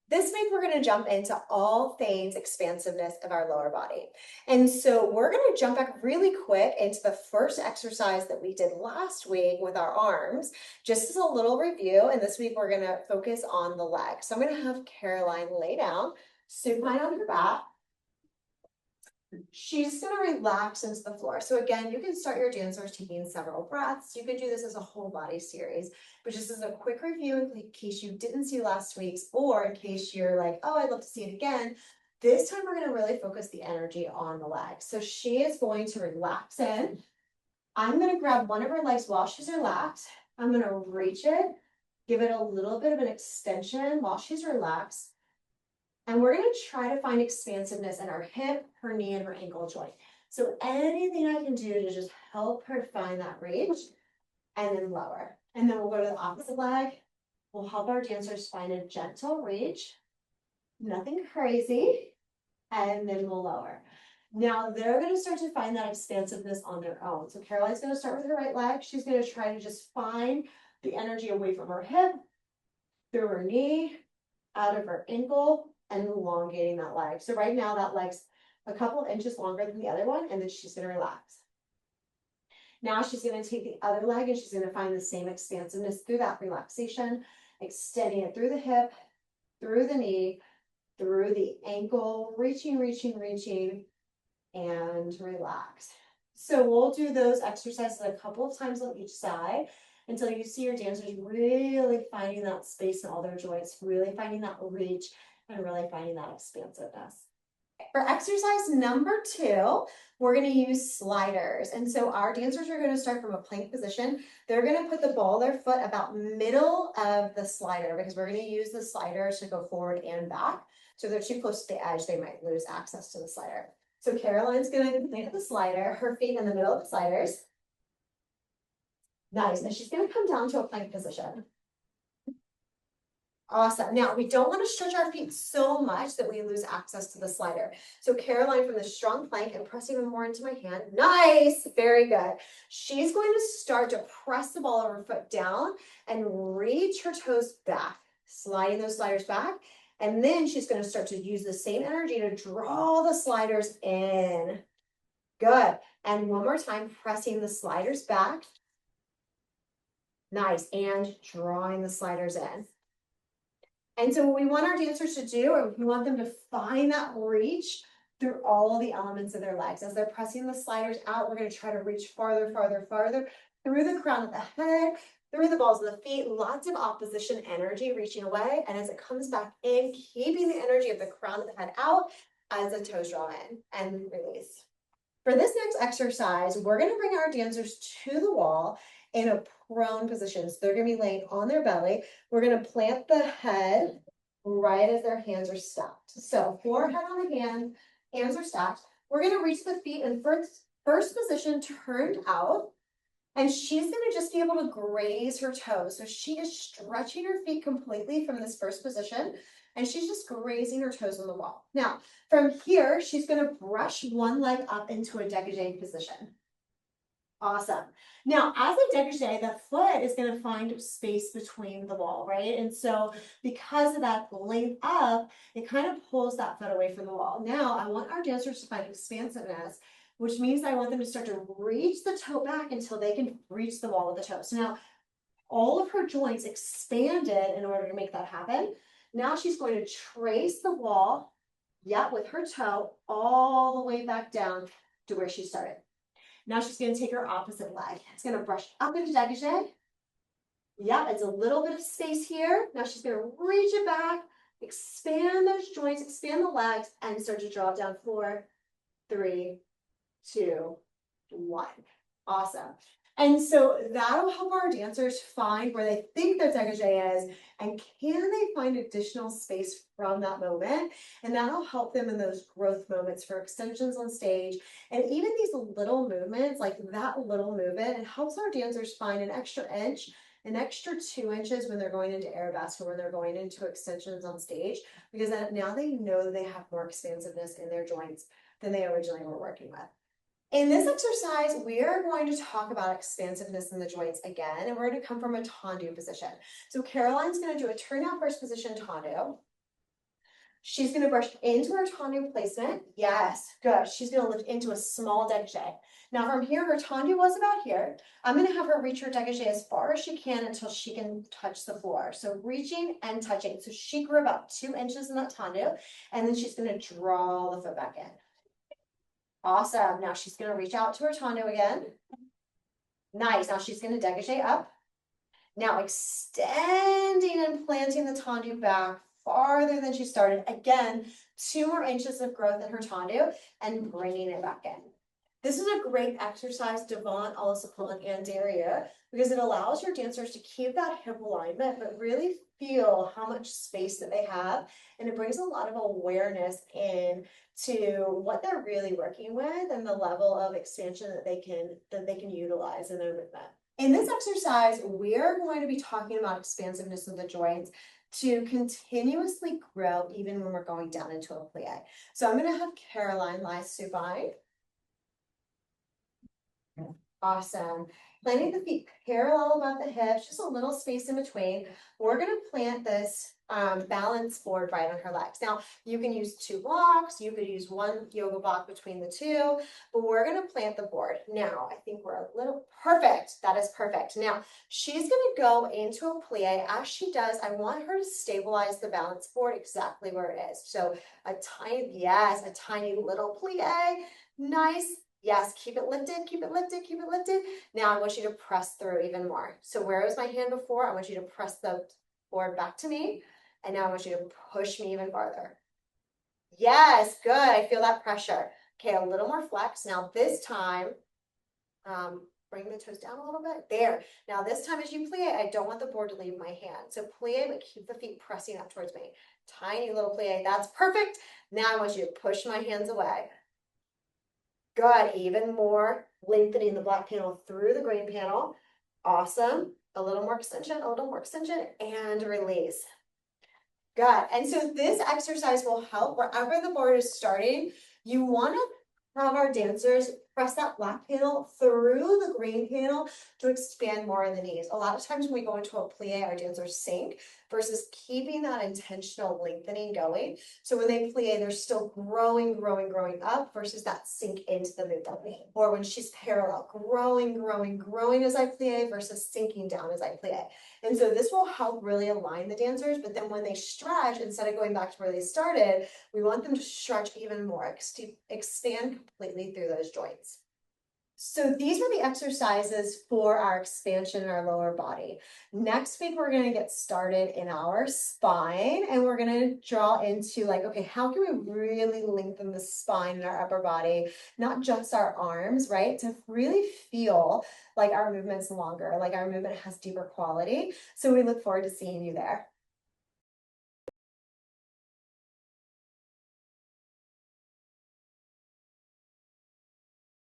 This week, we're going to jump into all things expansiveness of our lower body. And so we're going to jump back really quick into the first exercise that we did last week with our arms, just as a little review. And this week, we're going to focus on the legs. So I'm going to have Caroline lay down, supine on her back. She's going to relax into the floor. So again, you can start your dancers taking several breaths. You could do this as a whole body series, but just as a quick review in case you didn't see last week's, or in case you're like, oh, I'd love to see it again. This time we're going to really focus the energy on the legs. So she is going to relax in. I'm going to grab one of her legs while she's relaxed. I'm going to reach it, give it a little bit of an extension while she's relaxed. And we're going to try to find expansiveness in our hip, her knee, and her ankle joint. So anything I can do to just help her find that reach, and then lower. And then we'll go to the opposite leg. We'll help our dancers find a gentle reach, nothing crazy, and then we'll lower. Now they're going to start to find that expansiveness on their own. So Caroline's going to start with her right leg. She's going to try to just find the energy away from her hip, through her knee, out of her ankle, and elongating that leg. So right now that leg's a couple inches longer than the other one, and then she's going to relax. Now she's going to take the other leg and she's going to find the same expansiveness through that relaxation, extending it through the hip, through the knee, through the ankle, reaching, and relax. So we'll do those exercises a couple of times on each side until you see your dancers really finding that space in all their joints, really finding that reach, and really finding that expansiveness. For exercise number 2, we're going to use sliders. And so our dancers are going to start from a plank position. They're going to put the ball of their foot about middle of the slider, because we're going to use the slider to go forward and back. So if they're too close to the edge, they might lose access to the slider. So Caroline's going to plant the slider, her feet in the middle of the sliders. Nice. And she's going to come down to a plank position. Awesome. Now, we don't want to stretch our feet so much that we lose access to the slider. So Caroline, from the strong plank, and press even more into my hand. Nice. Very good. She's going to start to press the ball of her foot down and reach her toes back, sliding those sliders back. And then she's going to start to use the same energy to draw the sliders in. Good. And one more time, pressing the sliders back. Nice. And drawing the sliders in. And so what we want our dancers to do, or we want them to find that reach through all the elements of their legs. As they're pressing the sliders out, we're going to try to reach farther through the crown of the head, through the balls of the feet, lots of opposition energy reaching away. And as it comes back in, keeping the energy of the crown of the head out as the toes draw in and release. For this next exercise, we're going to bring our dancers to the wall in a prone position. So they're going to be laying on their belly. We're going to plant the head right as their hands are stacked. So forehead on the hand, hands are stacked. We're going to reach the feet in first position turned out. And she's going to just be able to graze her toes. So she is stretching her feet completely from this first position. And she's just grazing her toes on the wall. Now, from here, she's going to brush one leg up into a dégagé position. Awesome. Now, as a dégagé, the foot is going to find space between the wall, right? And so because of that length up, it kind of pulls that foot away from the wall. Now, I want our dancers to find expansiveness, which means I want them to start to reach the toe back until they can reach the wall of the toe. So now all of her joints expanded in order to make that happen. Now she's going to trace the wall, with her toe all the way back down to where she started. Now she's going to take her opposite leg. It's going to brush up into dégagé. It's a little bit of space here. Now she's going to reach it back, expand those joints, expand the legs, and start to draw down. 4, 3, 2, 1. Awesome. And so that'll help our dancers find where they think their dégagé is, and can they find additional space from that moment? And that'll help them in those growth moments for extensions on stage. And even these little movements, like that little movement, it helps our dancers find an extra inch, an extra 2 inches when they're going into arabesque or when they're going into extensions on stage, because now they know that they have more expansiveness in their joints than they originally were working with. In this exercise, we are going to talk about expansiveness in the joints again, and we're going to come from a tendu position. So Caroline's going to do a turn out first position tendu. She's gonna brush into her tendu placement. Yes, good. She's gonna lift into a small dégagé. Now from here, her tendu was about here. I'm gonna have her reach her dégagé as far as she can until she can touch the floor. So reaching and touching. So she grew about 2 inches in that tendu, and then she's gonna draw the foot back in. Awesome. Now she's gonna reach out to her tendu again. Nice. Now she's gonna dégagé up. Now extending and planting the tendu back farther than she started. Again, 2 more inches of growth in her tendu and bringing it back in. This is a great exercise devant, occiput, and derriere because it allows your dancers to keep that hip alignment, but really feel how much space that they have. And it brings a lot of awareness in to what they're really working with and the level of expansion that they can utilize in their movement. In this exercise, we're going to be talking about expansiveness of the joints to continuously grow even when we're going down into a plie. So I'm going to have Caroline lie supine. Awesome. Planting the feet parallel above the hips, just a little space in between. We're going to plant this balance board right on her legs. Now, you can use 2 blocks. You could use 1 yoga block between the 2, but we're going to plant the board. Now, I think we're a little perfect. That is perfect. Now, she's going to go into a plie. As she does, I want her to stabilize the balance board exactly where it is. So a tiny little plie. Nice. Yes, keep it lifted, keep it lifted, keep it lifted. Now I want you to press through even more. So where was my hand before? I want you to press the board back to me. And now I want you to push me even farther. Yes, good. I feel that pressure. Okay, a little more flex. Now this time, bring the toes down a little bit. There. Now this time as you plie, I don't want the board to leave my hand. So plie, but keep the feet pressing up towards me. Tiny little plie. That's perfect. Now I want you to push my hands away. Good, even more, lengthening the black panel through the green panel. Awesome. A little more extension, and release. Good. And so this exercise will help wherever the board is starting. You want to have our dancers press that black panel through the green panel to expand more in the knees. A lot of times when we go into a plie, our dancers sink versus keeping that intentional lengthening going. So when they plie, they're still growing up versus that sink into the movement. Or when she's parallel, growing as I plie versus sinking down as I plie. And so this will help really align the dancers, but then when they stretch, instead of going back to where they started, we want them to stretch even more, expand completely through those joints. So these were the exercises for our expansion in our lower body. Next week, we're going to get started in our spine, and we're going to draw into like, okay, how can we really lengthen the spine in our upper body, not just our arms, right? To really feel like our movement's longer, like our movement has deeper quality. So we look forward to seeing you there.